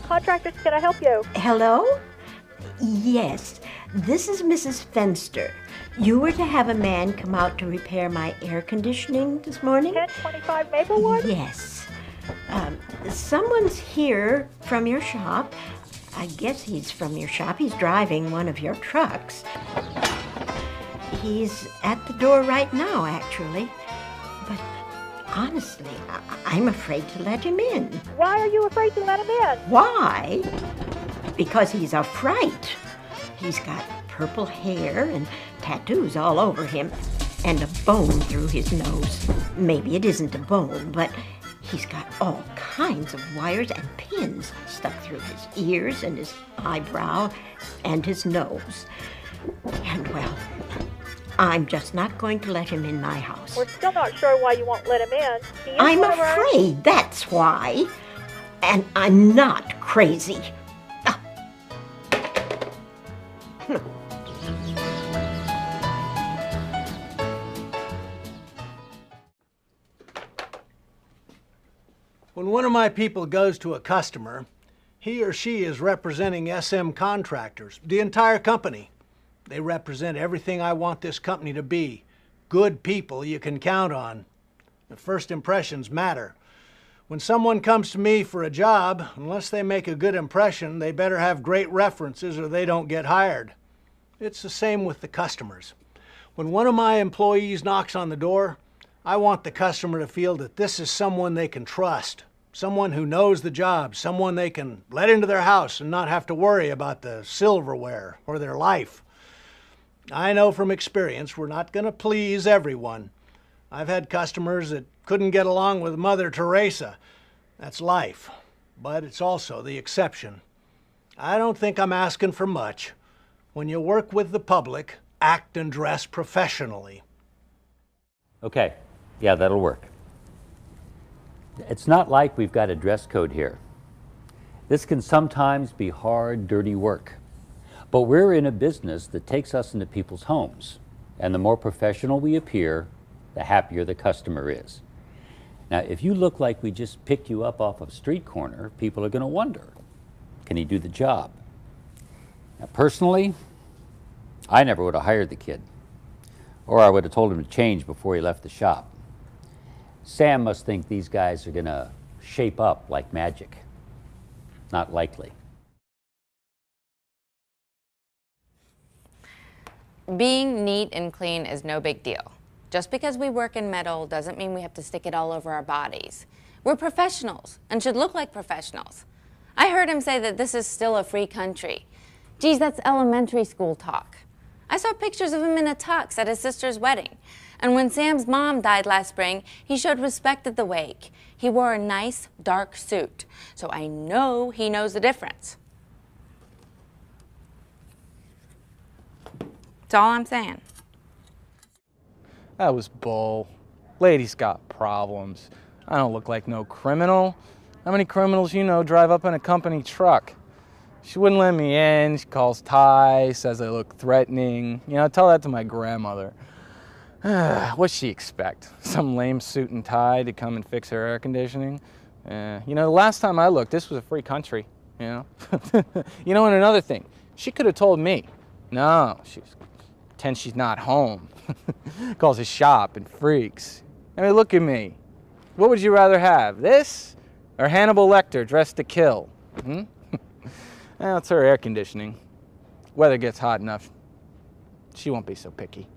Contractors, can I help you? Hello? Yes, this is Mrs. Fenster. You were to have a man come out to repair my air conditioning this morning? 1025 Maplewood? Yes. Someone's here from your shop. I guess he's from your shop. He's driving one of your trucks. He's at the door right now, actually. But honestly, I'm afraid to let him in. Why are you afraid to let him in? Why? Because he's a fright. He's got purple hair and tattoos all over him and a bone through his nose. Maybe it isn't a bone, but he's got all kinds of wires and pins stuck through his ears and his eyebrow and his nose. And well, I'm just not going to let him in my house. We're still not sure why you won't let him in. I'm afraid, that's why. And I'm not crazy. When one of my people goes to a customer, he or she is representing SM Contractors, the entire company. They represent everything I want this company to be. Good people you can count on. The first impressions matter. When someone comes to me for a job, unless they make a good impression, they better have great references or they don't get hired. It's the same with the customers. When one of my employees knocks on the door, I want the customer to feel that this is someone they can trust, someone who knows the job, someone they can let into their house and not have to worry about the silverware or their life. I know from experience we're not going to please everyone. I've had customers that couldn't get along with Mother Teresa. That's life, but it's also the exception. I don't think I'm asking for much. When you work with the public, act and dress professionally. Okay, yeah, that'll work. It's not like we've got a dress code here. This can sometimes be hard, dirty work. But we're in a business that takes us into people's homes. And the more professional we appear, the happier the customer is. Now, if you look like we just picked you up off of a street corner, people are going to wonder, can he do the job? Now, personally, I never would have hired the kid. Or I would have told him to change before he left the shop. Sam must think these guys are going to shape up like magic. Not likely. Being neat and clean is no big deal. Just because we work in metal doesn't mean we have to stick it all over our bodies. We're professionals and should look like professionals. I heard him say that this is still a free country. Geez, that's elementary school talk. I saw pictures of him in a tux at his sister's wedding. And when Sam's mom died last spring, he showed respect at the wake. He wore a nice, dark suit. So I know he knows the difference. That's all I'm saying. That was bull. Lady's got problems. I don't look like no criminal. How many criminals you know drive up in a company truck? She wouldn't let me in. She calls Ty, says I look threatening. You know, tell that to my grandmother. What'd she expect? Some lame suit and tie to come and fix her air conditioning? You know, the last time I looked, this was a free country, you know? You know, and another thing, she could have told me. No, pretends she's not home. Calls his shop and freaks. I mean, look at me. What would you rather have, this or Hannibal Lecter dressed to kill? Well, it's her air conditioning. Weather gets hot enough, she won't be so picky.